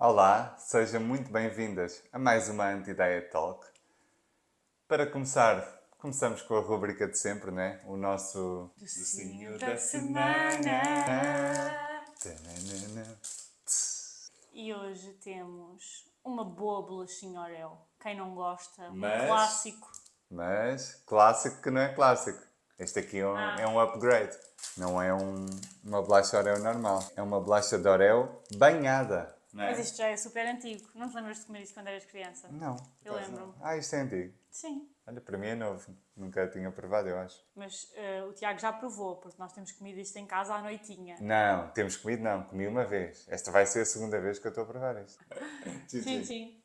Olá, sejam muito bem-vindas a mais uma Anti-Diet Talk. Para começar, começamos com a rubrica de sempre, né? O nosso Docinho da semana. Tananana. E hoje temos uma boa bolachinha Oreo. Quem não gosta, um Mas- clássico. Mas clássico que não é clássico. Este aqui é um upgrade. Não é uma bolacha Oreo normal. É uma bolacha de Oreo banhada. Não é? Mas isto já é super antigo. Não te lembras de comer isto quando eras criança? Não. Eu lembro-me. Isto é antigo. Sim. Olha, para mim é novo. Nunca tinha provado, eu acho. Mas o Tiago já provou, porque nós temos comido isto em casa à noitinha. Não, temos comido não. Comi uma vez. Esta vai ser a segunda vez que eu estou a provar isto. Sim.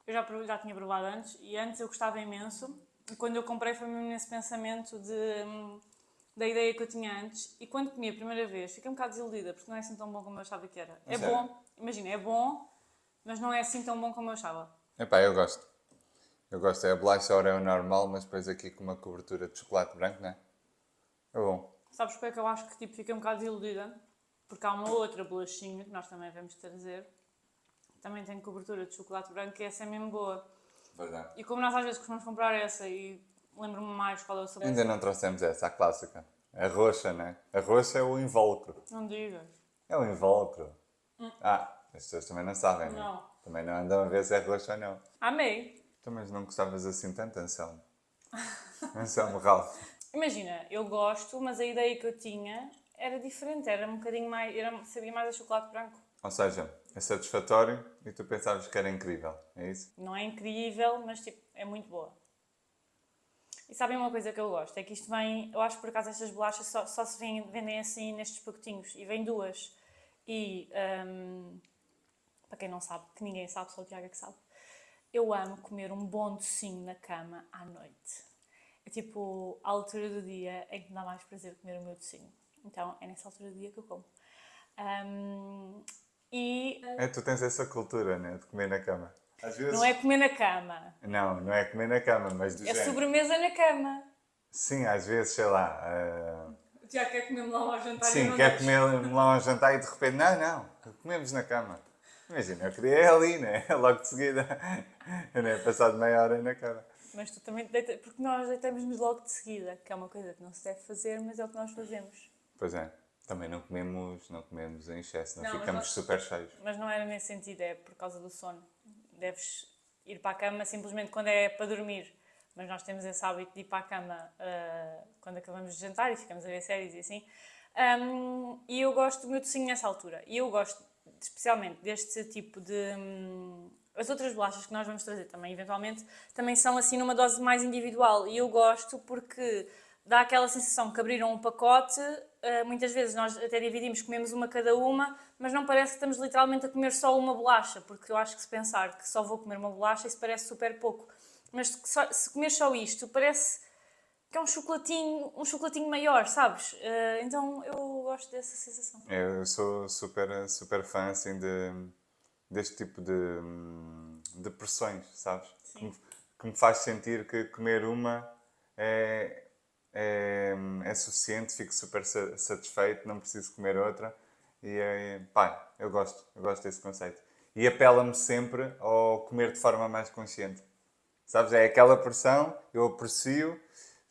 Eu já tinha provado antes e antes eu gostava imenso. E quando eu comprei foi mesmo nesse pensamento da ideia que eu tinha antes. E quando comi a primeira vez fiquei um bocado desiludida, porque não é assim tão bom como eu achava que era. É sério? bom, imagina, é bom, mas não é assim tão bom como eu achava. Epá, eu gosto. Eu gosto. É a bolacha Oreo normal, mas depois aqui com uma cobertura de chocolate branco, não é? É bom. Sabes porque é que eu acho que tipo, fiquei um bocado desiludida? Porque há uma outra bolachinha que nós também vamos trazer. Também tem cobertura de chocolate branco e essa é mesmo boa. Verdade. E como nós às vezes costumamos comprar essa e lembro-me mais qual é o sabor. Ainda não trouxemos essa, a clássica. A roxa, não é? A roxa é o invólucro. Não digas. É o invólucro. As pessoas também não sabem, não é? Não. Também não andam a ver se é roxa ou não. Amei. Tu mas não gostavas assim tanto, Anselmo? Anselmo Ralph. Imagina, eu gosto, mas a ideia que eu tinha era diferente, era um bocadinho mais, sabia mais a chocolate branco. Ou seja, é satisfatório e tu pensavas que era incrível, é isso? Não é incrível, mas tipo, é muito boa. E sabem uma coisa que eu gosto? É que isto vem, eu acho que por acaso estas bolachas só se vendem assim nestes pacotinhos. E vem duas. E, para quem não sabe, que ninguém sabe, só o Tiago é que sabe. Eu amo comer um bom docinho na cama à noite. É tipo a altura do dia em que me dá mais prazer comer o meu docinho. Então é nessa altura do dia que eu como. Tu tens essa cultura, né? De comer na cama. Às vezes... Não é comer na cama, Não é comer na cama, mas do é género. sobremesa na cama. Sim, às vezes, sei lá. O Tiago quer comer melão ao jantar e Sim, não quer deixo. comer melão ao jantar e de repente, não, comemos na cama. Imagina, eu queria ir ali, né? Logo de seguida. Né? Passado meia hora na cama. Mas tu também deitas, porque nós deitamos-nos logo de seguida, que é uma coisa que não se deve fazer, mas é o que nós fazemos. Pois é, também não comemos em excesso, não Não, mas ficamos nós- super cheios. Mas não era nesse sentido, é por causa do sono. Deves ir para a cama simplesmente quando é para dormir. Mas nós temos esse hábito de ir para a cama quando acabamos de jantar e ficamos a ver séries e assim. E eu gosto do meu docinho nessa altura. E eu gosto especialmente deste tipo de... as outras bolachas que nós vamos trazer também, eventualmente, também são assim numa dose mais individual. E eu gosto porque dá aquela sensação que abriram um pacote. Muitas vezes nós até dividimos, comemos uma cada uma, mas não parece que estamos literalmente a comer só uma bolacha, porque eu acho que se pensar que só vou comer uma bolacha, isso parece super pouco. Mas se comer só isto, parece que é um chocolatinho maior, sabes? Então eu gosto dessa sensação. Eu sou super fã assim deste tipo de pressões, sabes? Que me faz sentir que comer uma é, é suficiente, fico super satisfeito, não preciso comer outra. E pá, eu gosto desse conceito. E apela-me sempre ao comer de forma mais consciente. Sabes? É aquela pressão, eu aprecio.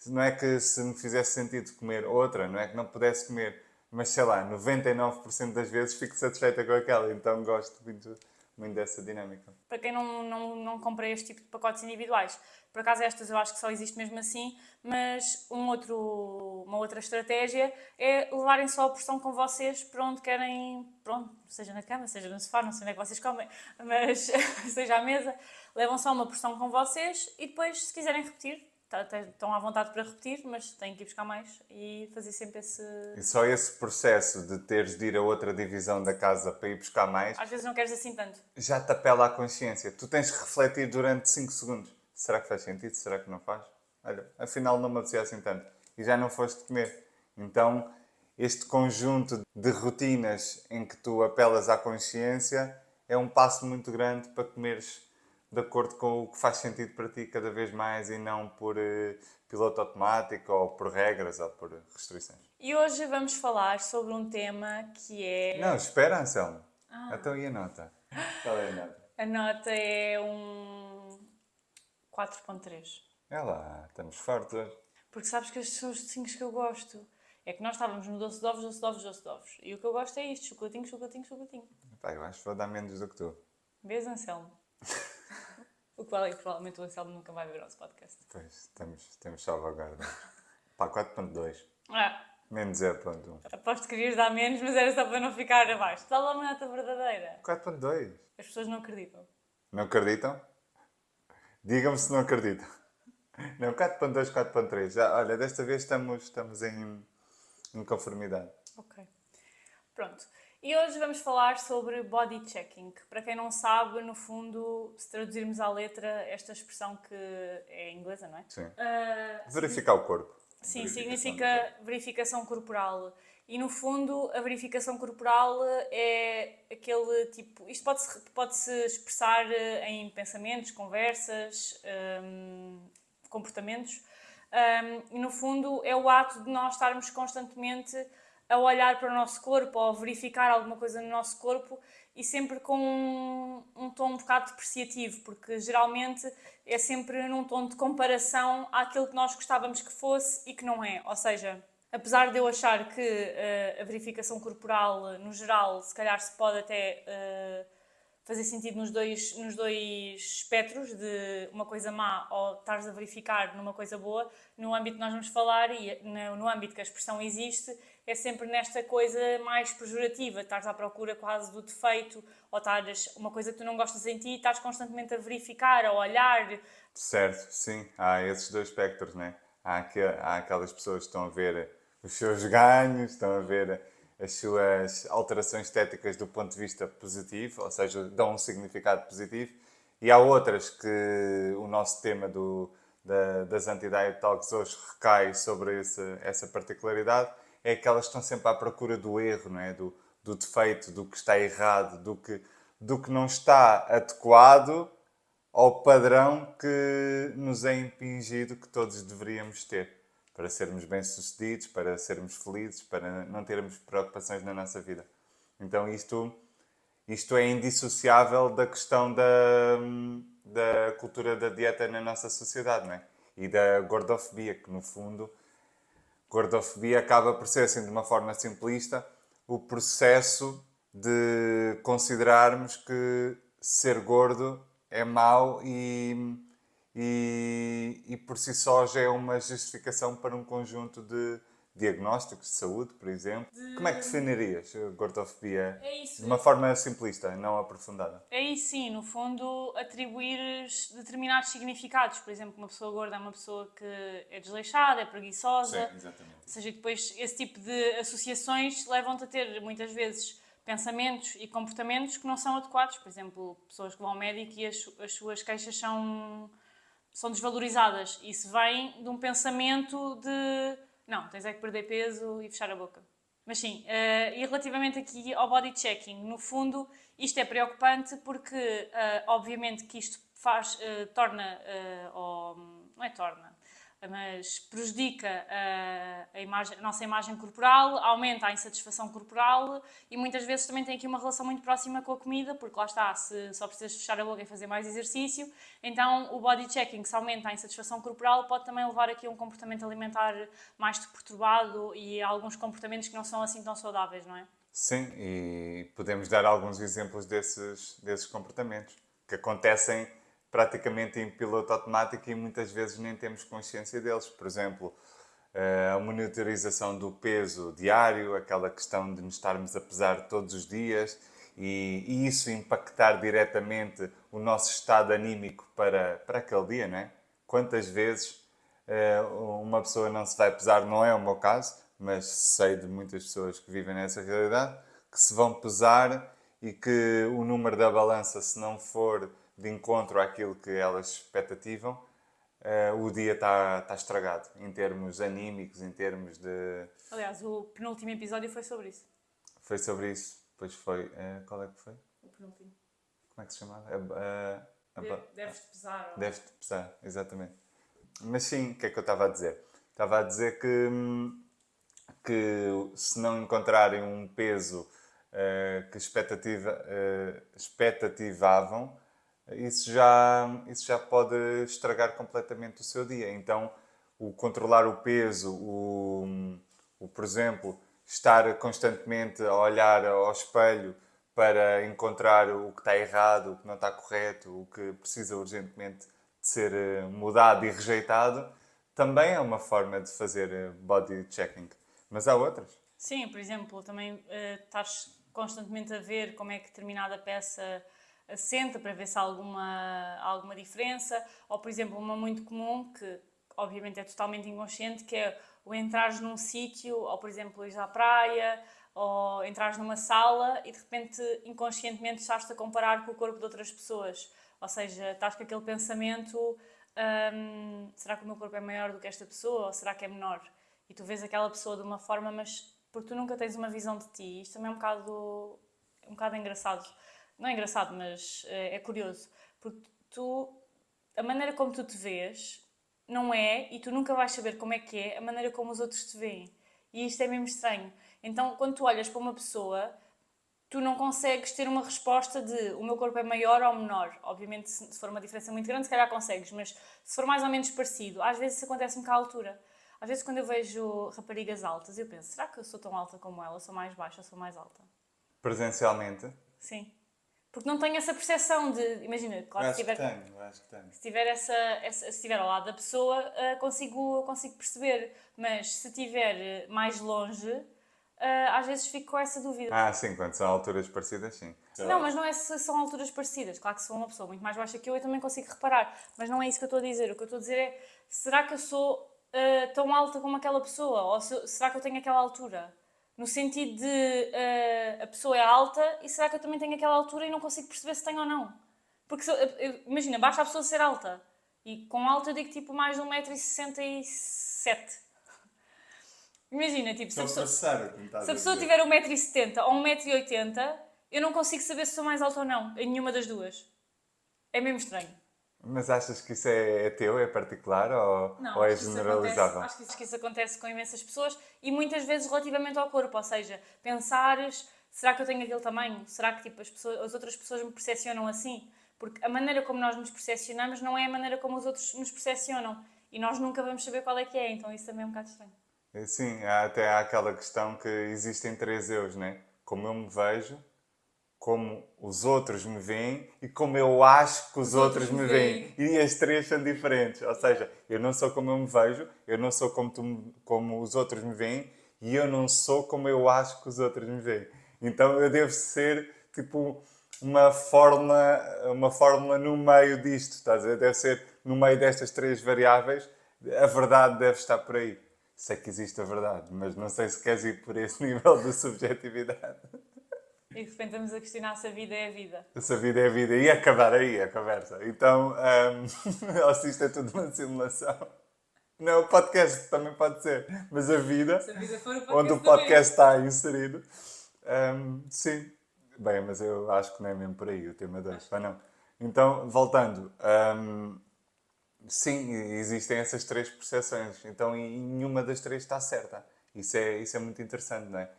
Não é que se me fizesse sentido comer outra, não é que não pudesse comer, mas sei lá, 99% das vezes fico satisfeita com aquela, então gosto muito dessa dinâmica. Para quem não compra este tipo de pacotes individuais. Por acaso estas eu acho que só existe mesmo assim, mas uma outra estratégia é levarem só a porção com vocês para onde querem, pronto, seja na cama, seja no sofá, não sei onde é que vocês comem, mas seja à mesa, levam só uma porção com vocês e depois, se quiserem repetir, estão à vontade para repetir, mas têm que ir buscar mais e fazer sempre esse... E só esse processo de teres de ir a outra divisão da casa para ir buscar mais, Às vezes não queres assim tanto. já te apela à consciência. Tu tens que refletir durante 5 segundos. Será que faz sentido? Será que não faz? Olha, afinal não me apetecia assim tanto. E já não foste comer. Então, este conjunto de rotinas em que tu apelas à consciência é um passo muito grande para comeres de acordo com o que faz sentido para ti cada vez mais e não por piloto automático ou por regras ou por restrições. E hoje vamos falar sobre um tema que é... Não, espera, Anselmo. Então e a nota? Qual é a nota? A nota é um 4.3. É lá, estamos fortes hoje. Porque sabes que estes são os docinhos que eu gosto. É que nós estávamos no doce de ovos, doce de ovos, doce de ovos. E o que eu gosto é isto, chocolatinho, chocolatinho, chocolatinho. Pá, eu acho que vou dar menos do que tu. Vês, Anselmo? O qual é que provavelmente o Anselmo nunca vai ver o nosso podcast. Pois, temos salvaguarda. Pá, 4.2. Ah, Menos 0.1. aposto que querias dar menos, mas era só para não ficar abaixo. Dá lá uma nota verdadeira. 4.2. As pessoas não acreditam. Não acreditam? Digam-me se não acreditam. Não, 4.2, 4.3. Já, olha, desta vez estamos em conformidade. Ok. Pronto. E hoje vamos falar sobre body checking, que para quem não sabe, no fundo, se traduzirmos à letra esta expressão que é inglesa, não é? Sim. Ah, Verificar o corpo. sim, Verificação significa verificação corporal. E no fundo, a verificação corporal é aquele tipo. Isto pode-se expressar em pensamentos, conversas, comportamentos. E no fundo, é o ato de nós estarmos constantemente a olhar para o nosso corpo ou a verificar alguma coisa no nosso corpo e sempre com um tom um bocado depreciativo, porque geralmente é sempre num tom de comparação àquilo que nós gostávamos que fosse e que não é. Ou seja, apesar de eu achar que a verificação corporal, no geral, se calhar se pode até fazer sentido nos dois espectros, de uma coisa má ou estares a verificar numa coisa boa, no âmbito que nós vamos falar e no âmbito que a expressão existe, é sempre nesta coisa mais pejorativa, estás à procura quase do defeito, ou estás uma coisa que tu não gostas em ti e estás constantemente a verificar, a olhar. Certo, sim. Há esses dois espectros, né? Há aquelas pessoas que estão a ver os seus ganhos, estão a ver as suas alterações estéticas do ponto de vista positivo, ou seja, dão um significado positivo. E há outras que o nosso tema das Anti-Diet Talks hoje recai sobre essa particularidade, é aquelas que estão sempre à procura do erro, não é? Do defeito, do que está errado, do que não está adequado ao padrão que nos é impingido que todos deveríamos ter para sermos bem-sucedidos, para sermos felizes, para não termos preocupações na nossa vida. Então isto é indissociável da questão da cultura da dieta na nossa sociedade, não é? E da gordofobia, que no fundo, gordofobia acaba por ser, assim, de uma forma simplista, o processo de considerarmos que ser gordo é mau e por si só já é uma justificação para um conjunto de diagnósticos de saúde, por exemplo. Como é que definirias a gordofobia É isso. de uma forma simplista, não aprofundada? É isso sim, no fundo, atribuir determinados significados. Por exemplo, uma pessoa gorda é uma pessoa que é desleixada, é preguiçosa. Sim, exatamente. Ou seja, depois esse tipo de associações levam-te a ter, muitas vezes, pensamentos e comportamentos que não são adequados. Por exemplo, pessoas que vão ao médico e as suas queixas são desvalorizadas. Isso vem de um pensamento de não, tens é que perder peso e fechar a boca. Mas sim, e relativamente aqui ao body checking, no fundo isto é preocupante porque obviamente que isto torna, ou não é torna, mas prejudica a nossa imagem corporal, aumenta a insatisfação corporal e muitas vezes também tem aqui uma relação muito próxima com a comida, porque lá está, se só precisas fechar a boca e fazer mais exercício, então o body checking, se aumenta a insatisfação corporal, pode também levar aqui a um comportamento alimentar mais perturbado e a alguns comportamentos que não são assim tão saudáveis, não é? Sim, e podemos dar alguns exemplos desses comportamentos que acontecem praticamente em piloto automático e muitas vezes nem temos consciência deles. Por exemplo, a monitorização do peso diário, aquela questão de nos estarmos a pesar todos os dias e isso impactar diretamente o nosso estado anímico para aquele dia, não é? Quantas vezes uma pessoa não se vai pesar, não é o meu caso, mas sei de muitas pessoas que vivem nessa realidade, que se vão pesar e que o número da balança, se não for de encontro àquilo que elas expectativam, o dia está estragado, em termos anímicos, em termos de... Aliás, o penúltimo episódio foi sobre isso. Foi sobre isso, depois foi... qual é que foi? O penúltimo. Como é que se chamava? Deves-te pesar. Ou... Deves-te pesar, exatamente. Mas sim, o que é que eu estava a dizer? Estava a dizer que se não encontrarem um peso que expectativavam, isso já pode estragar completamente o seu dia. Então, o controlar o peso, por exemplo, estar constantemente a olhar ao espelho para encontrar o que está errado, o que não está correto, o que precisa urgentemente de ser mudado e rejeitado, também é uma forma de fazer body checking. Mas há outras. Sim, por exemplo, também estás constantemente a ver como é que determinada peça assenta para ver se há alguma diferença. Ou, por exemplo, uma muito comum que obviamente é totalmente inconsciente, que é o entrares num sítio, ou por exemplo, ires à praia, ou entrares numa sala e de repente inconscientemente estás-te a comparar com o corpo de outras pessoas. Ou seja, estás com aquele pensamento: será que o meu corpo é maior do que esta pessoa, ou será que é menor? E tu vês aquela pessoa de uma forma, mas porque tu nunca tens uma visão de ti. Isto também é um bocado engraçado. Não é engraçado, mas é curioso. Porque a maneira como tu te vês não é, e tu nunca vais saber como é que é, a maneira como os outros te veem. E isto é mesmo estranho. Então, quando tu olhas para uma pessoa, tu não consegues ter uma resposta de o meu corpo é maior ou menor. Obviamente, se for uma diferença muito grande, se calhar consegues, mas se for mais ou menos parecido, às vezes isso acontece-me com a altura. Às vezes, quando eu vejo raparigas altas, eu penso: será que eu sou tão alta como ela? Sou mais baixa, sou mais alta? Presencialmente? Sim. Porque não tenho essa percepção de. Imagina, claro, Acho que tenho. se tiver se estiver ao lado da pessoa, consigo perceber. Mas se estiver mais longe, às vezes fico com essa dúvida. Sim, quando são alturas parecidas, sim. Não, mas não é se são alturas parecidas. Claro que se for uma pessoa muito mais baixa que eu também consigo reparar. Mas não é isso que eu estou a dizer. O que eu estou a dizer é: será que eu sou tão alta como aquela pessoa? Ou será que eu tenho aquela altura? No sentido de a pessoa é alta e será que eu também tenho aquela altura e não consigo perceber se tenho ou não? Porque imagina, basta a pessoa ser alta. E com alta eu digo tipo mais de 1,67 m. Imagina, tipo, se a pessoa tiver 1,70 m ou 1,80 m, eu não consigo saber se sou mais alta ou não, em nenhuma das duas. É mesmo estranho. Mas achas que isso é teu, é particular Não, ou é acho que isso acontece, generalizável? acho que isso acontece com imensas pessoas e muitas vezes relativamente ao corpo, ou seja, pensares: será que eu tenho aquele tamanho? Será que tipo, as outras pessoas me percepcionam assim? Porque a maneira como nós nos percepcionamos não é a maneira como os outros nos percepcionam e nós nunca vamos saber qual é que é, então isso também é um bocado estranho. Sim, até há aquela questão que existem três eus, né? Como eu me vejo, como os outros me veem e como eu acho que os outros me veem. E as três são diferentes. Ou seja, eu não sou como eu me vejo, eu não sou como os outros me veem e eu não sou como eu acho que os outros me veem. Então eu devo ser tipo uma fórmula no meio disto, estás a ver? Deve ser no meio destas três variáveis, a verdade deve estar por aí. Sei que existe a verdade, mas não sei se queres ir por esse nível de subjetividade. E de repente estamos a questionar se a vida é a vida. Se a vida é a vida. E acabar aí a conversa. Então, ou se isto é tudo uma simulação. Não, o podcast também pode ser. Mas a vida, Se a vida for o podcast onde o também. podcast está inserido, sim. Bem, mas eu acho que não é mesmo por aí o tema 2. Não. Então, voltando. Sim, existem essas três percepções. Então, e nenhuma das três está certa. Isso é muito interessante, não é?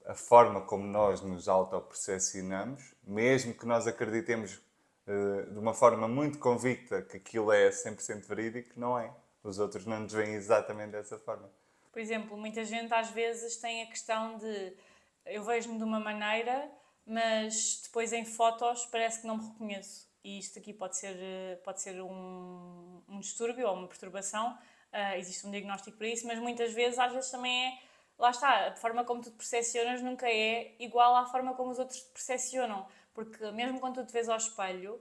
A forma como nós nos autopercepcionamos, mesmo que nós acreditemos de uma forma muito convicta que aquilo é 100% verídico, não é. Os outros não nos veem exatamente dessa forma. Por exemplo, muita gente às vezes tem a questão de eu vejo-me de uma maneira, mas depois em fotos parece que não me reconheço. E isto aqui pode ser um distúrbio ou uma perturbação. Existe um diagnóstico para isso, mas muitas vezes, às vezes também é. Lá está, a forma como tu te percepcionas nunca é igual à forma como os outros te percepcionam. Porque mesmo quando tu te vês ao espelho,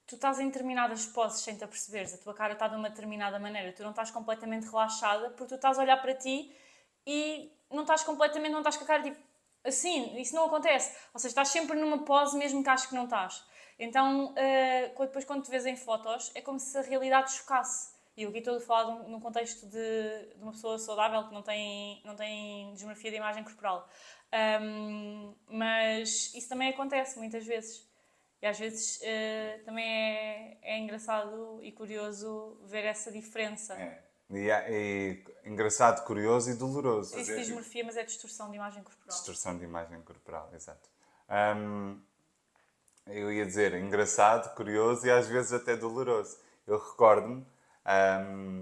tu estás em determinadas poses sem te aperceberes, a tua cara está de uma determinada maneira, tu não estás completamente relaxada porque tu estás a olhar para ti e não estás com a cara tipo assim, isso não acontece. Ou seja, estás sempre numa pose mesmo que acho que não estás. Então, depois quando te vês em fotos, é como se a realidade chocasse. E eu aqui estou a falar num contexto de uma pessoa saudável que não tem dismorfia de imagem corporal. Mas isso também acontece muitas vezes. E às vezes também é engraçado e curioso ver essa diferença. É. E engraçado, curioso e doloroso. Isso dismorfia, mas é distorção de imagem corporal. Distorção de imagem corporal, exato. Eu ia dizer engraçado, curioso e às vezes até doloroso. Eu recordo-me,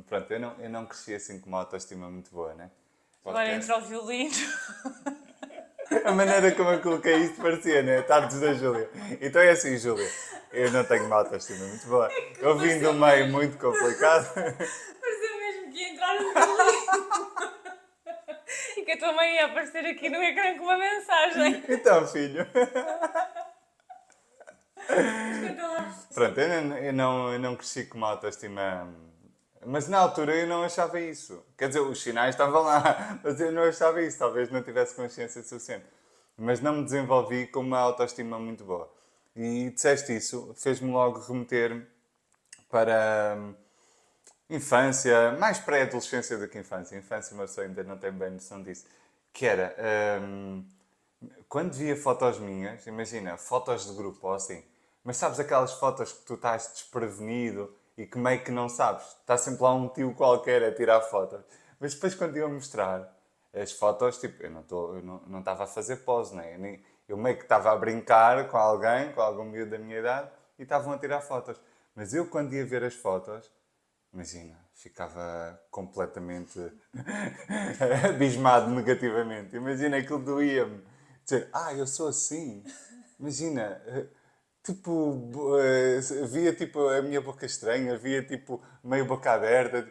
pronto, eu não cresci assim com uma autoestima muito boa, né? Agora entra o violino. A maneira como eu coloquei isto parecia, né? Tardes da Júlia. Então é assim, Júlia, eu não tenho uma autoestima muito boa. Eu vim de um meio muito complicado. Pareceu mesmo que ia entrar o violino. E que a tua mãe ia aparecer aqui no ecrã com uma mensagem. Então, filho. Escuta lá. Pronto, eu não cresci com uma autoestima. Mas na altura eu não achava isso. Quer dizer, os sinais estavam lá, mas eu não achava isso. Talvez não tivesse consciência suficiente. Mas não me desenvolvi com uma autoestima muito boa. E disseste isso, fez-me logo remeter para infância, mais pré-adolescência do que infância. Infância, uma pessoa ainda não tem bem noção disso. Que era, quando via fotos minhas, imagina, fotos de grupo ou assim, mas sabes aquelas fotos que tu estás desprevenido e que meio que não sabes? Está sempre lá um tio qualquer a tirar fotos. Mas depois quando iam mostrar as fotos, tipo, eu não estava a fazer pose, né? Eu meio que estava a brincar com alguém, com algum miúdo da minha idade, e estavam a tirar fotos. Mas eu quando ia ver as fotos, imagina, ficava completamente abismado negativamente. Imagina, aquilo doía-me. Dizer, eu sou assim. Imagina, tipo, via tipo a minha boca estranha, via tipo meio boca aberta.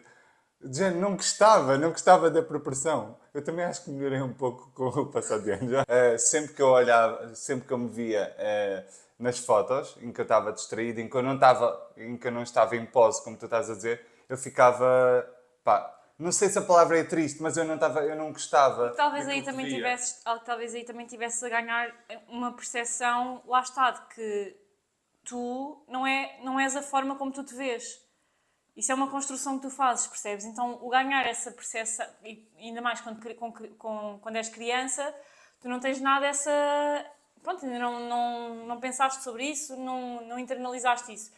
De género, não gostava da proporção. Eu também acho que melhorei um pouco com o passar de anos. Sempre que eu olhava, sempre que eu me via nas fotos, em que eu estava distraído, em que eu não estava em pose, como tu estás a dizer, eu ficava, pá, não sei se a palavra é triste, mas eu não gostava Talvez aí daquilo que também via. tivesse a ganhar uma percepção, lá está, de que tu não és a forma como tu te vês. Isso é uma construção que tu fazes, percebes? Então, o ganhar essa percepção, e ainda mais quando és criança, tu não tens nada essa. Pronto, ainda não pensaste sobre isso, não internalizaste isso.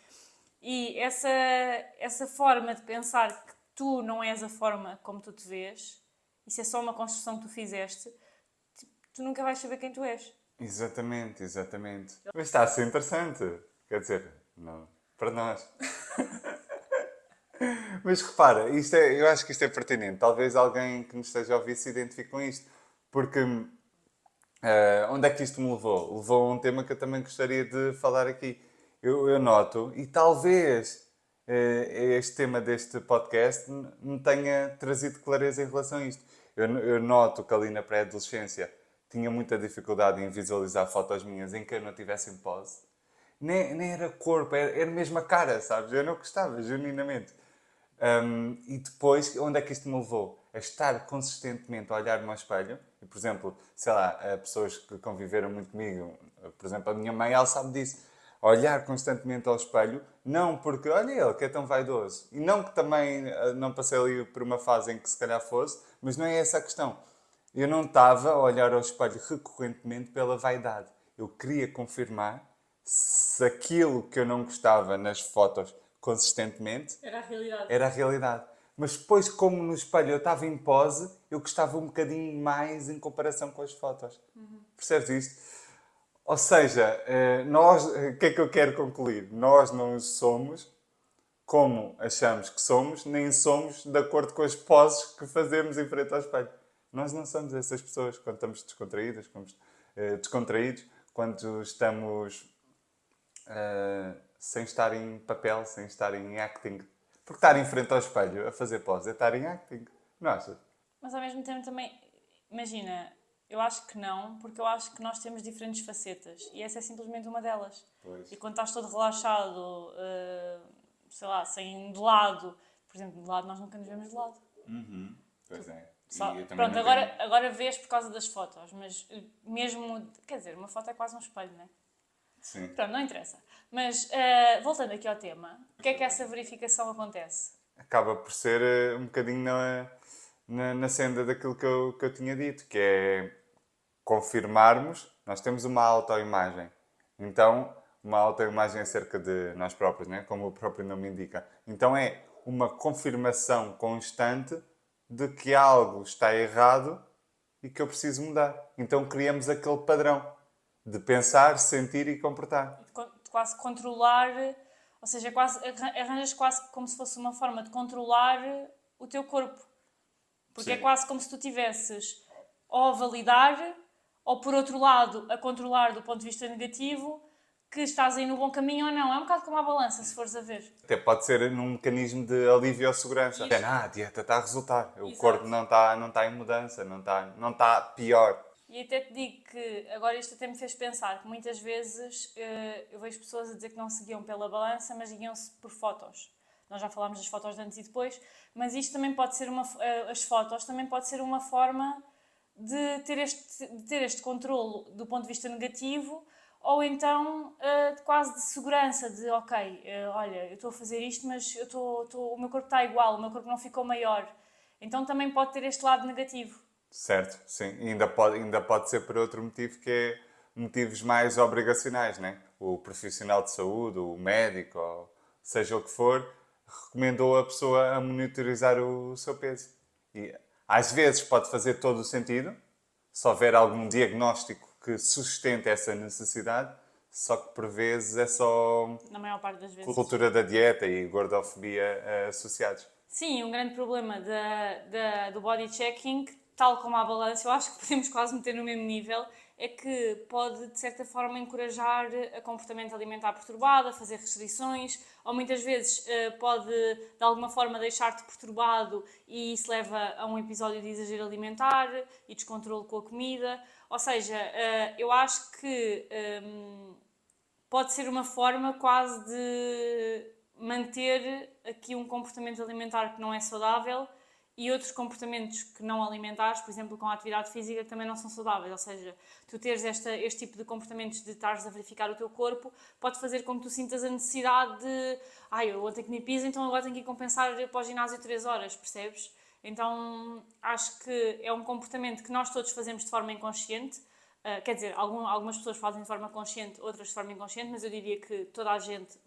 E essa forma de pensar que tu não és a forma como tu te vês, isso é só uma construção que tu fizeste, tu nunca vais saber quem tu és. Exatamente, exatamente. Mas está a ser interessante. Quer dizer, não, para nós. Mas repara, eu acho que isto é pertinente. Talvez alguém que nos esteja a ouvir se identifique com isto. Porque onde é que isto me levou? Levou a um tema que eu também gostaria de falar aqui. Eu noto, e talvez este tema deste podcast me tenha trazido clareza em relação a isto. Eu noto que ali na pré-adolescência tinha muita dificuldade em visualizar fotos minhas em que eu não tivesse em pose. Nem era corpo, era mesmo a cara, sabes? Eu não gostava, genuinamente. E depois, onde é que isto me levou? A estar consistentemente a olhar-me ao espelho. E, por exemplo, sei lá, pessoas que conviveram muito comigo, por exemplo, a minha mãe, ela sabe disso. Olhar constantemente ao espelho, não porque, olha ele, que é tão vaidoso. E não que também não passei ali por uma fase em que se calhar fosse, mas não é essa a questão. Eu não estava a olhar ao espelho recorrentemente pela vaidade. Eu queria confirmar se aquilo que eu não gostava nas fotos consistentemente Era a realidade. era a realidade. Mas depois, como no espelho eu estava em pose, eu gostava um bocadinho mais em comparação com as fotos. Percebes isto? Ou seja, o que é que eu quero concluir? Nós não somos como achamos que somos, nem somos de acordo com as poses que fazemos em frente ao espelho. Nós não somos essas pessoas quando estamos descontraídas, descontraídos, quando estamos sem estar em papel, sem estar em acting. Porque estar em frente ao espelho a fazer pose é estar em acting. Não achas? Mas ao mesmo tempo também, imagina, eu acho que não, porque eu acho que nós temos diferentes facetas e essa é simplesmente uma delas. Pois. E quando estás todo relaxado, sei lá, sem de lado, por exemplo, de lado nós nunca nos vemos de lado. Pois é. Pronto, agora vês por causa das fotos, mas mesmo, quer dizer, uma foto é quase um espelho, não é? Sim. Pronto, não interessa. Mas voltando aqui ao tema, o que é que essa verificação acontece? Acaba por ser um bocadinho na senda daquilo que eu tinha dito, que é confirmarmos, nós temos uma autoimagem. Então, uma autoimagem acerca de nós próprios, né? Como o próprio nome indica. Então é uma confirmação constante de que algo está errado e que eu preciso mudar. Então criamos aquele padrão de pensar, sentir e comportar. De quase controlar, ou seja, arranjas quase como se fosse uma forma de controlar o teu corpo. Porque Sim. é quase como se tu tivesses ou a validar, ou por outro lado, a controlar do ponto de vista negativo, que estás aí no bom caminho ou não. É um bocado como a balança, se fores a ver. Até pode ser num mecanismo de alívio ou segurança. Isso. A dieta está a resultar. O Exato. corpo não está em mudança, não está pior. E até te digo que, agora isto até me fez pensar, que muitas vezes eu vejo pessoas a dizer que não seguiam pela balança, mas guiam-se por fotos. Nós já falámos das fotos de antes e depois, mas isto também pode ser as fotos também pode ser uma forma de ter este controlo do ponto de vista negativo, ou então quase de segurança, de ok, olha, eu estou a fazer isto, mas o meu corpo está igual, o meu corpo não ficou maior. Então também pode ter este lado negativo. Certo, sim. E ainda pode ser por outro motivo, que é motivos mais obrigacionais, né? O profissional de saúde, o médico, ou seja o que for, recomendou a pessoa a monitorizar o seu peso. E às vezes pode fazer todo o sentido, se houver algum diagnóstico que sustente essa necessidade, só que por vezes é só Na maior parte das vezes. cultura da dieta e gordofobia associados. Sim, um grande problema do body checking, tal como a balança, eu acho que podemos quase meter no mesmo nível, é que pode, de certa forma, encorajar a comportamento alimentar perturbado, a fazer restrições, ou muitas vezes pode, de alguma forma, deixar-te perturbado e isso leva a um episódio de exagero alimentar e descontrole com a comida. Ou seja, eu acho que pode ser uma forma quase de manter aqui um comportamento alimentar que não é saudável e outros comportamentos que não alimentares, por exemplo, com a atividade física, que também não são saudáveis. Ou seja, tu teres este tipo de comportamentos de estares a verificar o teu corpo pode fazer com que tu sintas a necessidade de eu ontem comi pizza, então agora tenho que ir compensar para o ginásio 3 horas, percebes? Então, acho que é um comportamento que nós todos fazemos de forma inconsciente. Quer dizer, algumas pessoas fazem de forma consciente, outras de forma inconsciente, mas eu diria que toda a gente,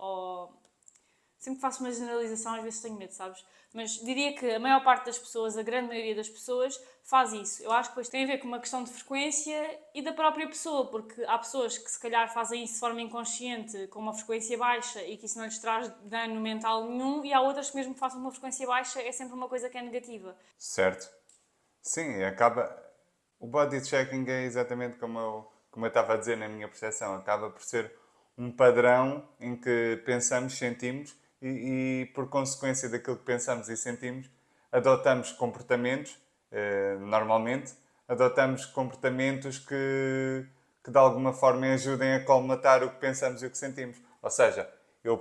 sempre que faço uma generalização, às vezes tenho medo, sabes? Mas diria que a maior parte das pessoas, a grande maioria das pessoas, faz isso. Eu acho que depois tem a ver com uma questão de frequência e da própria pessoa, porque há pessoas que se calhar fazem isso de forma inconsciente, com uma frequência baixa e que isso não lhes traz dano mental nenhum, e há outras que mesmo que façam uma frequência baixa é sempre uma coisa que é negativa. Certo. Sim, acaba. O body checking é exatamente como eu estava a dizer na minha percepção. Acaba por ser um padrão em que pensamos, sentimos e por consequência daquilo que pensamos e sentimos, adotamos comportamentos, normalmente, adotamos comportamentos que de alguma forma ajudem a colmatar o que pensamos e o que sentimos. Ou seja, eu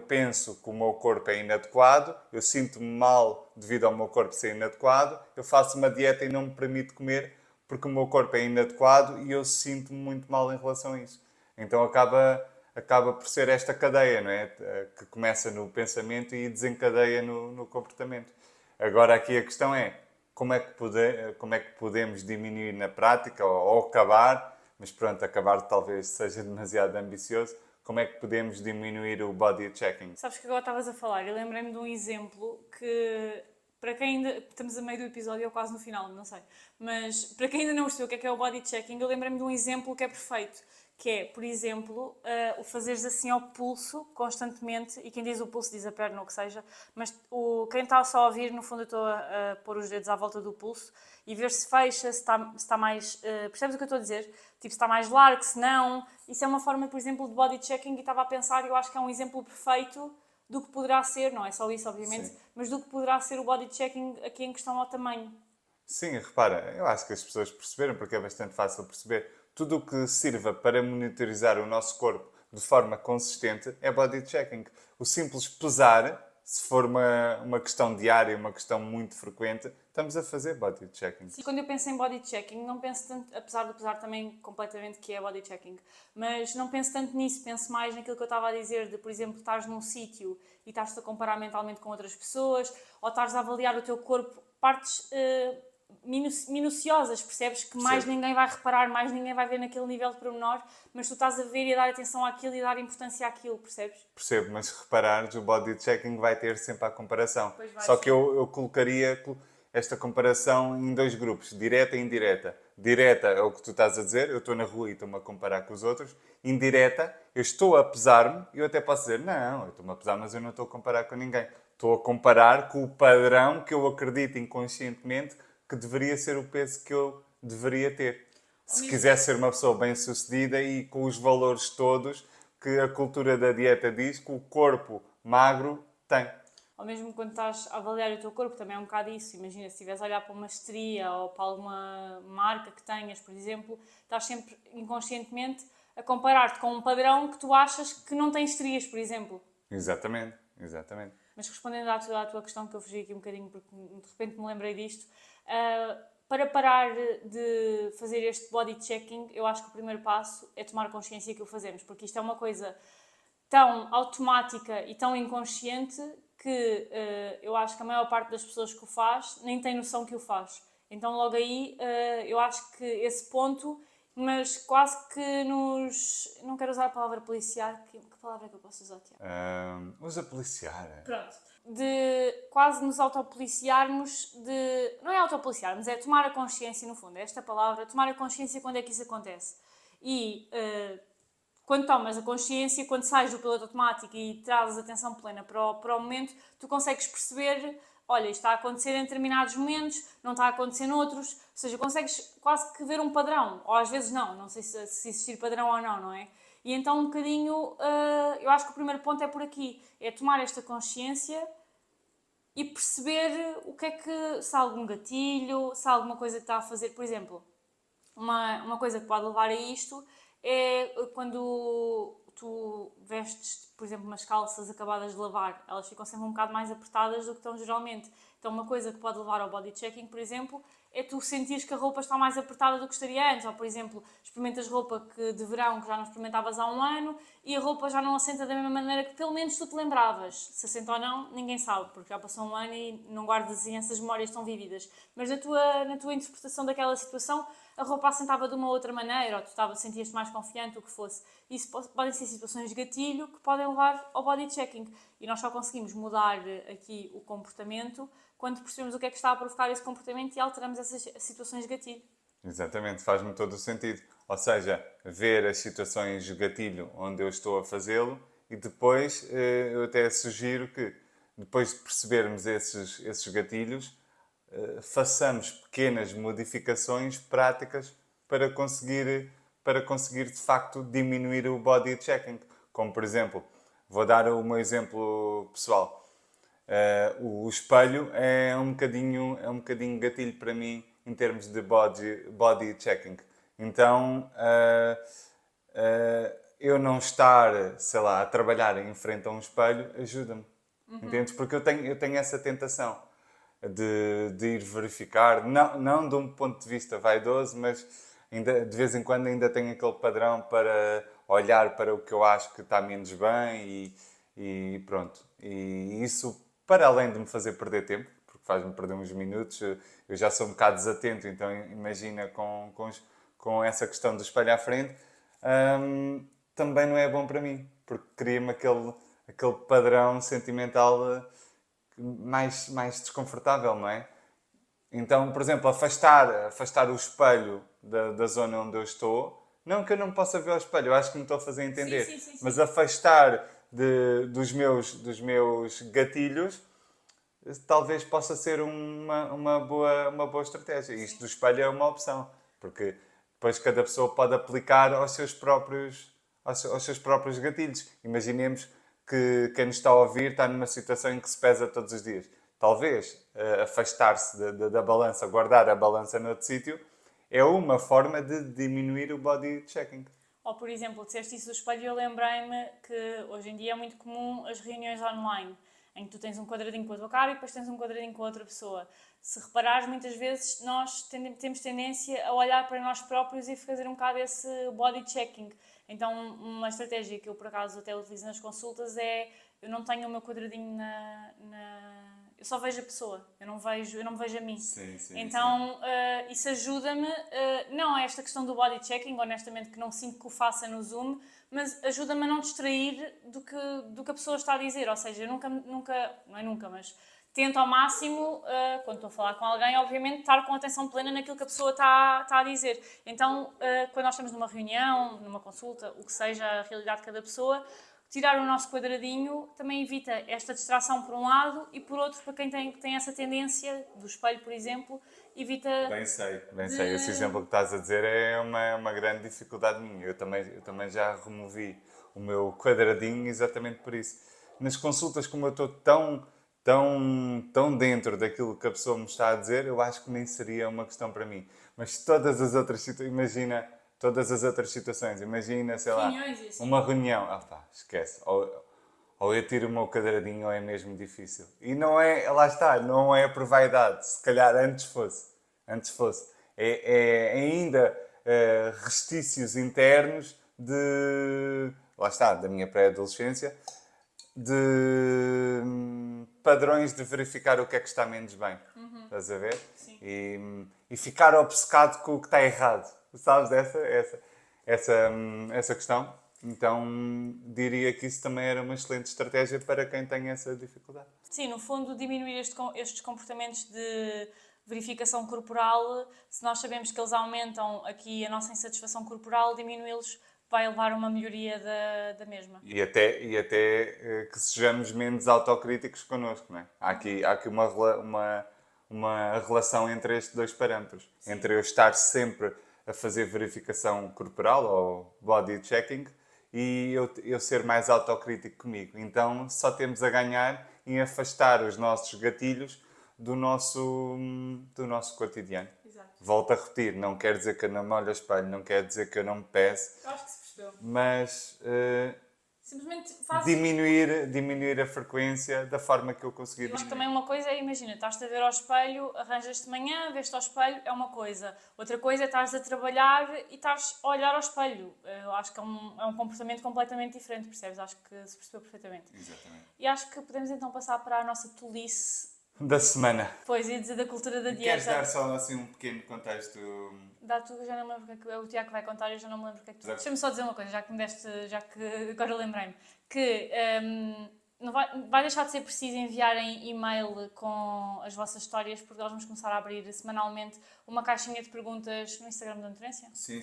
penso que o meu corpo é inadequado, eu sinto-me mal devido ao meu corpo ser inadequado, eu faço uma dieta e não me permito comer porque o meu corpo é inadequado e eu sinto-me muito mal em relação a isso. Então acaba por ser esta cadeia, não é? Que começa no pensamento e desencadeia no comportamento. Agora aqui a questão é como é que podemos diminuir na prática ou acabar, mas pronto, acabar talvez seja demasiado ambicioso, como é que podemos diminuir o body checking? Sabes que agora estavas a falar, eu lembrei-me de um exemplo que, para quem ainda, estamos a meio do episódio ou quase no final, não sei, mas para quem ainda não percebeu o que é o body checking, eu lembrei-me de um exemplo que é perfeito, que é, por exemplo, o fazeres assim ao pulso constantemente, e quem diz o pulso diz a perna ou o que seja, mas quem está só a ouvir, no fundo eu estou a pôr os dedos à volta do pulso e ver se fecha, se está mais... percebes o que eu estou a dizer? Tipo, se está mais largo, se não... Isso é uma forma, por exemplo, de body checking e estava a pensar, eu acho que é um exemplo perfeito do que poderá ser, não é só isso, obviamente, Sim. mas do que poderá ser o body checking aqui em questão ao tamanho. Sim, repara, eu acho que as pessoas perceberam, porque é bastante fácil perceber. Tudo o que sirva para monitorizar o nosso corpo de forma consistente é body checking. O simples pesar, se for uma questão diária, uma questão muito frequente, estamos a fazer body checking. Sim, quando eu penso em body checking, não penso tanto, apesar de pesar também completamente que é body checking, mas não penso tanto nisso, penso mais naquilo que eu estava a dizer, de, por exemplo, estás num sítio e estás-te a comparar mentalmente com outras pessoas, ou estás a avaliar o teu corpo, partes minuciosas, percebes? Que mais ninguém vai reparar, mais ninguém vai ver naquele nível de pormenor, mas tu estás a ver e a dar atenção àquilo e a dar importância àquilo, percebes? Percebo, mas se reparares, o body checking vai ter sempre a comparação. Pois vai, Só que sim. eu colocaria esta comparação em dois grupos, direta e indireta. Direta é o que tu estás a dizer, eu estou na rua e estou-me a comparar com os outros. Indireta, eu estou a pesar-me e eu até posso dizer, não, eu estou-me a pesar, mas eu não estou a comparar com ninguém. Estou a comparar com o padrão que eu acredito inconscientemente que deveria ser o peso que eu deveria ter. Se quiser ser uma pessoa bem-sucedida e com os valores todos que a cultura da dieta diz que o corpo magro tem. Ou mesmo quando estás a avaliar o teu corpo, também é um bocado isso. Imagina, se estiveres a olhar para uma estria ou para alguma marca que tenhas, por exemplo, estás sempre inconscientemente a comparar-te com um padrão que tu achas que não tem estrias, por exemplo. Exatamente, exatamente. Mas respondendo à tua questão, que eu fugi aqui um bocadinho porque de repente me lembrei disto, para parar de fazer este body checking, eu acho que o primeiro passo é tomar consciência que o fazemos, porque isto é uma coisa tão automática e tão inconsciente que eu acho que a maior parte das pessoas que o faz nem tem noção que o faz. Então logo aí eu acho que esse ponto, mas quase que nos... Não quero usar a palavra policiar, que palavra é que eu posso usar, Tiago? Usa policiar. Pronto. De quase nos autopoliciarmos de... Não é autopoliciarmos, é tomar a consciência, no fundo, é esta palavra, tomar a consciência quando é que isso acontece. E quando tomas a consciência, quando sais do piloto automático e trazes atenção plena para o momento, tu consegues perceber, olha, isto está a acontecer em determinados momentos, não está a acontecer noutros, ou seja, consegues quase que ver um padrão, ou às vezes não sei se existir padrão ou não é? E então um bocadinho, eu acho que o primeiro ponto é por aqui, é tomar esta consciência e perceber o que é que, se há algum gatilho, se há alguma coisa que está a fazer, por exemplo, uma coisa que pode levar a isto é quando tu vestes, por exemplo, umas calças acabadas de lavar, elas ficam sempre um bocado mais apertadas do que estão geralmente. Então uma coisa que pode levar ao body checking, por exemplo, é tu sentires que a roupa está mais apertada do que estaria antes. Ou, por exemplo, experimentas roupa de verão que já não experimentavas há um ano e a roupa já não assenta da mesma maneira que pelo menos tu te lembravas. Se assenta ou não, ninguém sabe, porque já passou um ano e não guardas assim essas memórias tão vívidas. Mas na tua interpretação daquela situação, a roupa assentava de uma outra maneira, ou tu sentias-te mais confiante, o que fosse. Isso podem ser situações de gatilho que podem levar ao body checking. E nós só conseguimos mudar aqui o comportamento quando percebemos o que é que está a provocar esse comportamento e alteramos essas situações de gatilho. Exatamente, faz-me todo o sentido. Ou seja, ver as situações de gatilho onde eu estou a fazê-lo e depois eu até sugiro que, depois de percebermos esses gatilhos, façamos pequenas modificações práticas para conseguir de facto diminuir o body checking. Como por exemplo, vou dar o meu exemplo pessoal. O espelho é um bocadinho gatilho para mim em termos de body checking. Então, eu não estar, sei lá, a trabalhar em frente a um espelho ajuda-me. Entendes? Porque eu tenho essa tentação de ir verificar, não de um ponto de vista vaidoso, mas ainda, de vez em quando ainda tenho aquele padrão para olhar para o que eu acho que está menos bem e pronto. E isso, para além de me fazer perder tempo, porque faz-me perder uns minutos, eu já sou um bocado desatento, então imagina com essa questão do espelho à frente, também não é bom para mim, porque cria-me aquele padrão sentimental mais desconfortável, não é? Então, por exemplo, afastar o espelho da zona onde eu estou, não que eu não possa ver o espelho, eu acho que me estou a fazer entender, Sim. mas afastar dos meus gatilhos talvez possa ser uma boa estratégia. Isto do espelho é uma opção, porque depois cada pessoa pode aplicar aos seus próprios gatilhos. Imaginemos que quem nos está a ouvir está numa situação em que se pesa todos os dias. Talvez afastar-se da balança, guardar a balança noutro sítio, é uma forma de diminuir o body checking. Ou, por exemplo, disseste isso do espelho e eu lembrei-me que hoje em dia é muito comum as reuniões online, em que tu tens um quadradinho com a tua cara e depois tens um quadradinho com a outra pessoa. Se reparares, muitas vezes nós temos tendência a olhar para nós próprios e fazer um bocado esse body checking. Então, uma estratégia que eu, por acaso, até utilizo nas consultas é... Eu não tenho o meu quadradinho eu só vejo a pessoa, eu não me vejo a mim. Sim, sim, Então, isso ajuda-me, não a esta questão do body checking, honestamente, que não sinto que o faça no Zoom, mas ajuda-me a não distrair do que a pessoa está a dizer. Ou seja, eu nunca, não é nunca, mas tento ao máximo, quando estou a falar com alguém, obviamente, estar com atenção plena naquilo que a pessoa está a dizer. Então, quando nós estamos numa reunião, numa consulta, o que seja a realidade de cada pessoa, tirar o nosso quadradinho também evita esta distração por um lado e por outro, para quem tem essa tendência, do espelho, por exemplo, evita... Bem sei. Esse exemplo que estás a dizer é uma grande dificuldade minha. Eu também já removi o meu quadradinho exatamente por isso. Nas consultas, como eu estou tão dentro daquilo que a pessoa me está a dizer, eu acho que nem seria uma questão para mim. Mas todas as outras situações, imagina, sei lá, Reuniões e assim. uma reunião. Ah pá, esquece. Ou eu tiro o meu quadradinho ou é mesmo difícil. E não é, lá está, não é por vaidade. Se calhar antes fosse. É ainda restícios internos lá está, da minha pré-adolescência, de padrões de verificar o que é que está menos bem. Estás a ver? Sim. E ficar obcecado com o que está errado. Sabes essa questão? Então diria que isso também era uma excelente estratégia para quem tem essa dificuldade. Sim, no fundo, diminuir estes comportamentos de verificação corporal, se nós sabemos que eles aumentam aqui a nossa insatisfação corporal, diminuí-los vai levar a uma melhoria da mesma. E até que sejamos menos autocríticos connosco, não é? Há aqui uma relação entre estes dois parâmetros. Sim. Entre eu estar sempre a fazer verificação corporal ou body checking e eu ser mais autocrítico comigo. Então só temos a ganhar em afastar os nossos gatilhos do nosso cotidiano. Exato. Volto a repetir, não quer dizer que eu não me olho ao espelho, não quer dizer que eu não me peço, Eu acho que se percebeu. mas Simplesmente faz... diminuir a frequência da forma que eu conseguir Eu acho que diminuir. também uma coisa é, imagina, estás-te a ver ao espelho, arranjas-te de manhã, vês-te ao espelho, é uma coisa. Outra coisa é estás a trabalhar e estás a olhar ao espelho. Eu acho que é um comportamento completamente diferente, percebes? Acho que se percebeu perfeitamente. Exatamente. E acho que podemos então passar para a nossa tolice. Da semana. Pois, ia dizer da cultura da Queres dieta. dar só assim um pequeno contexto? Dá tu, eu já não me lembro o que é que o Tiago que vai contar, eu já não me lembro o que é que tu... Exato. Deixa-me só dizer uma coisa, já que agora lembrei-me, que não vai deixar de ser preciso enviarem e-mail com as vossas histórias, porque nós vamos começar a abrir semanalmente uma caixinha de perguntas no Instagram da Nutrência. Sim.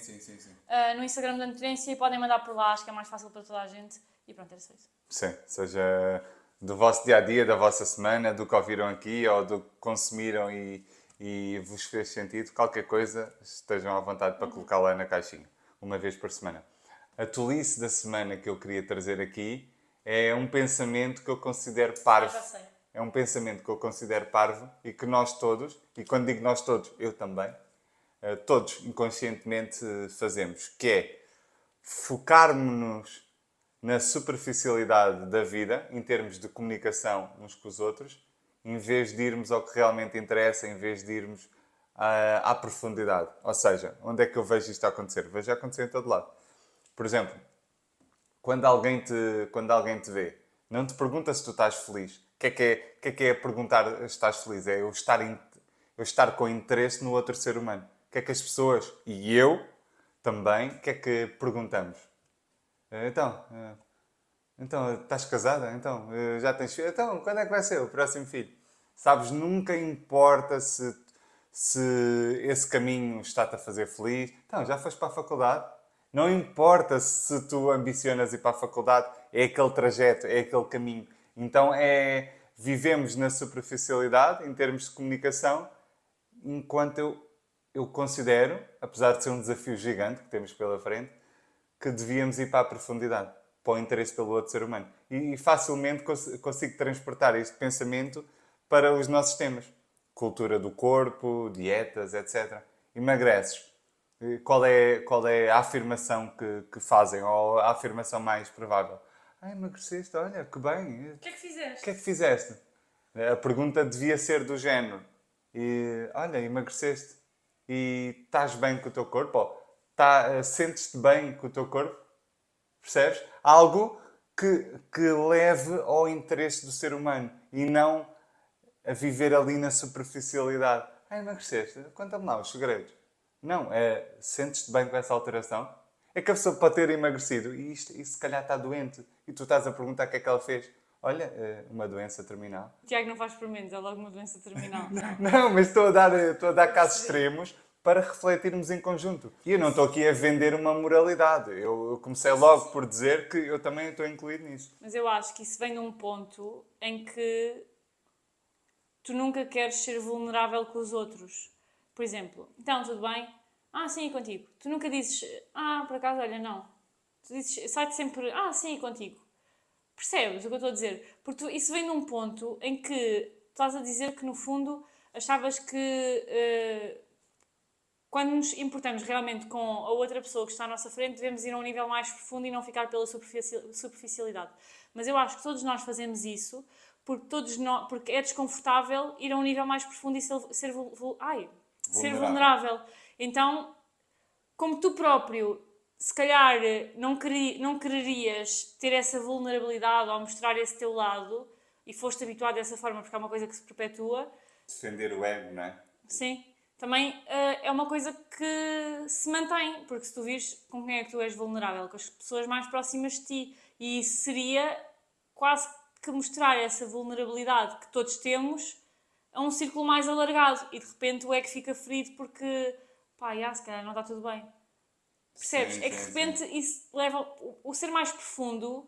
No Instagram da Nutrência e podem mandar por lá, acho que é mais fácil para toda a gente. E pronto, era só isso. Sim, seja do vosso dia-a-dia, da vossa semana, do que ouviram aqui ou do que consumiram e vos fez sentido, qualquer coisa, estejam à vontade para colocar lá na caixinha, uma vez por semana. A tolice da semana que eu queria trazer aqui é um pensamento que eu considero parvo. Já sei. É um pensamento que eu considero parvo e que nós todos, e quando digo nós todos, eu também, todos inconscientemente fazemos, que é focarmos-nos na superficialidade da vida, em termos de comunicação uns com os outros, em vez de irmos ao que realmente interessa, em vez de irmos à profundidade. Ou seja, onde é que eu vejo isto a acontecer? Vejo acontecer em todo lado. Por exemplo, quando alguém te vê, não te pergunta se tu estás feliz. O que é perguntar se estás feliz? É eu estar com interesse no outro ser humano. O que é que as pessoas, e eu também, o que é que perguntamos? Então, estás casada? Então, já tens filho? Então, quando é que vai ser o próximo filho? Sabes, nunca importa se esse caminho está-te a fazer feliz. Então, já foste para a faculdade? Não importa se tu ambicionas ir para a faculdade, é aquele trajeto, é aquele caminho. Então, vivemos na superficialidade, em termos de comunicação, enquanto eu considero, apesar de ser um desafio gigante que temos pela frente, que devíamos ir para a profundidade, para o interesse pelo outro ser humano. E facilmente consigo transportar este pensamento para os nossos temas. Cultura do corpo, dietas, etc. Emagreces. Qual é a afirmação que fazem, ou a afirmação mais provável? Emagreceste, olha, que bem. O que é que fizeste? O que é que fizeste? A pergunta devia ser do género. Olha, emagreceste. E estás bem com o teu corpo? Ou sentes-te bem com o teu corpo? Percebes? Algo que leve ao interesse do ser humano e não a viver ali na superficialidade. Emagreceste? Conta-me lá os segredos. Não, é sentes-te bem com essa alteração? É que a pessoa pode ter emagrecido e se calhar está doente. E tu estás a perguntar o que é que ela fez. Olha, uma doença terminal. Tiago não faz por menos, é logo uma doença terminal. Não, mas estou a dar casos extremos para refletirmos em conjunto. E eu não estou aqui a vender uma moralidade. Eu comecei logo por dizer que eu também estou incluído nisso. Mas eu acho que isso vem de um ponto em que tu nunca queres ser vulnerável com os outros. Por exemplo, então, tudo bem? Ah, sim, é contigo. Tu nunca dizes, por acaso, olha, não. Tu dizes, sai-te sempre, sim, é contigo. Percebes o que eu estou a dizer? Porque isso vem de um ponto em que tu estás a dizer que, no fundo, achavas que quando nos importamos realmente com a outra pessoa que está à nossa frente, devemos ir a um nível mais profundo e não ficar pela superficialidade. Mas eu acho que todos nós fazemos isso porque é desconfortável ir a um nível mais profundo e ser vulnerável. Então, como tu próprio, se calhar não quererias ter essa vulnerabilidade ou mostrar esse teu lado e foste habituado dessa forma porque é uma coisa que se perpetua. Defender o ego, não é? Sim. Também é uma coisa que se mantém, porque se tu vires com quem é que tu és vulnerável, com as pessoas mais próximas de ti, e isso seria quase que mostrar essa vulnerabilidade que todos temos a um círculo mais alargado, e de repente o ego fica ferido porque, se calhar não está tudo bem. Percebes? Sim, é que de sim, repente sim. isso leva, o ser mais profundo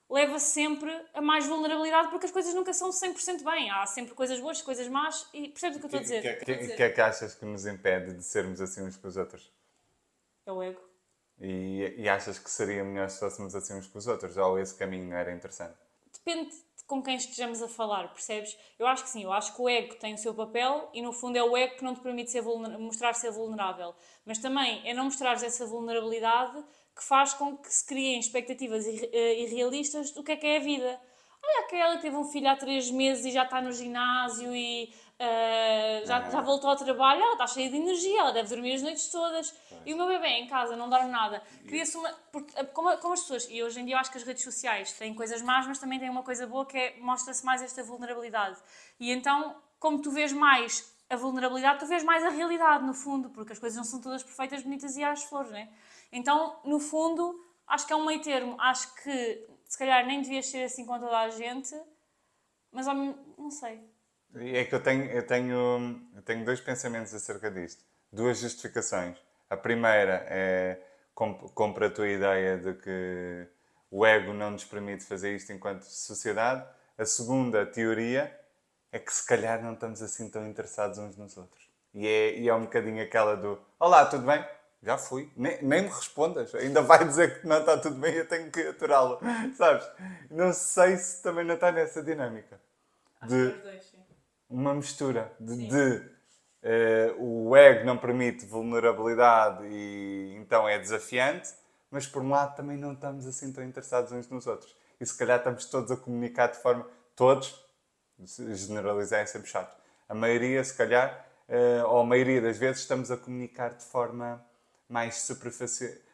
leva sempre a mais vulnerabilidade porque as coisas nunca são 100% bem. Há sempre coisas boas, coisas más e percebes o que eu estou a dizer? O que é que achas que nos impede de sermos assim uns com os outros? É o ego. E achas que seria melhor se fôssemos assim uns com os outros? Ou esse caminho não era interessante? Depende de com quem estejamos a falar, percebes? Eu acho que sim, eu acho que o ego tem o seu papel e no fundo é o ego que não te permite mostrar ser vulnerável. Mas também é não mostrares essa vulnerabilidade que faz com que se criem expectativas irrealistas do que é a vida. Olha aquela que teve um filho há 3 meses e já está no ginásio e já voltou ao trabalho, ela está cheia de energia, ela deve dormir as noites todas. E o meu bebê em casa não dorme nada. Cria-se uma. Como as pessoas. E hoje em dia eu acho que as redes sociais têm coisas más, mas também têm uma coisa boa que é mostra-se mais esta vulnerabilidade. E então, como tu vês mais a vulnerabilidade, tu vês mais a realidade, no fundo, porque as coisas não são todas perfeitas, bonitas e às flores, né? Então, no fundo, acho que é um meio termo. Acho que se calhar nem devias ser assim com toda a gente, mas não sei. E é que eu tenho dois pensamentos acerca disto. Duas justificações. A primeira é compro a tua ideia de que o ego não nos permite fazer isto enquanto sociedade. A segunda teoria é que se calhar não estamos assim tão interessados uns nos outros. E é um bocadinho aquela do Olá, tudo bem? Já fui. Nem me respondas. Ainda vai dizer que não está tudo bem e eu tenho que aturá-lo. Sabes? Não sei se também não está nessa dinâmica. Acho que é os dois, sim. Uma mistura o ego não permite vulnerabilidade e então é desafiante, mas por um lado também não estamos assim tão interessados uns nos outros. E se calhar estamos todos a comunicar de forma. Todos, generalizar é sempre chato. A maioria, se calhar, ou a maioria das vezes, estamos a comunicar de forma mais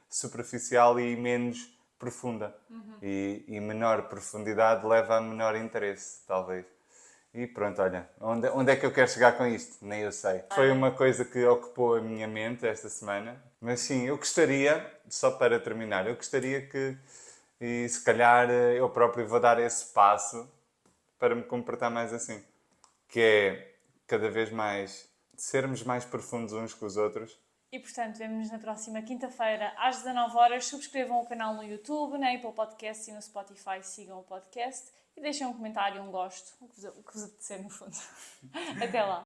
superficial e menos profunda. E menor profundidade leva a menor interesse, talvez. E pronto, olha, onde é que eu quero chegar com isto? Nem eu sei. Foi uma coisa que ocupou a minha mente esta semana. Mas sim, eu gostaria, só para terminar, eu gostaria que, e se calhar eu próprio vou dar esse passo para me comportar mais assim. Que é cada vez mais sermos mais profundos uns com os outros. E portanto, vemo-nos na próxima quinta-feira às 19 horas. Subscrevam o canal no YouTube, na Apple Podcast e no Spotify. Sigam o podcast e deixem um comentário, um gosto, o que vos apetecer no fundo. Até lá!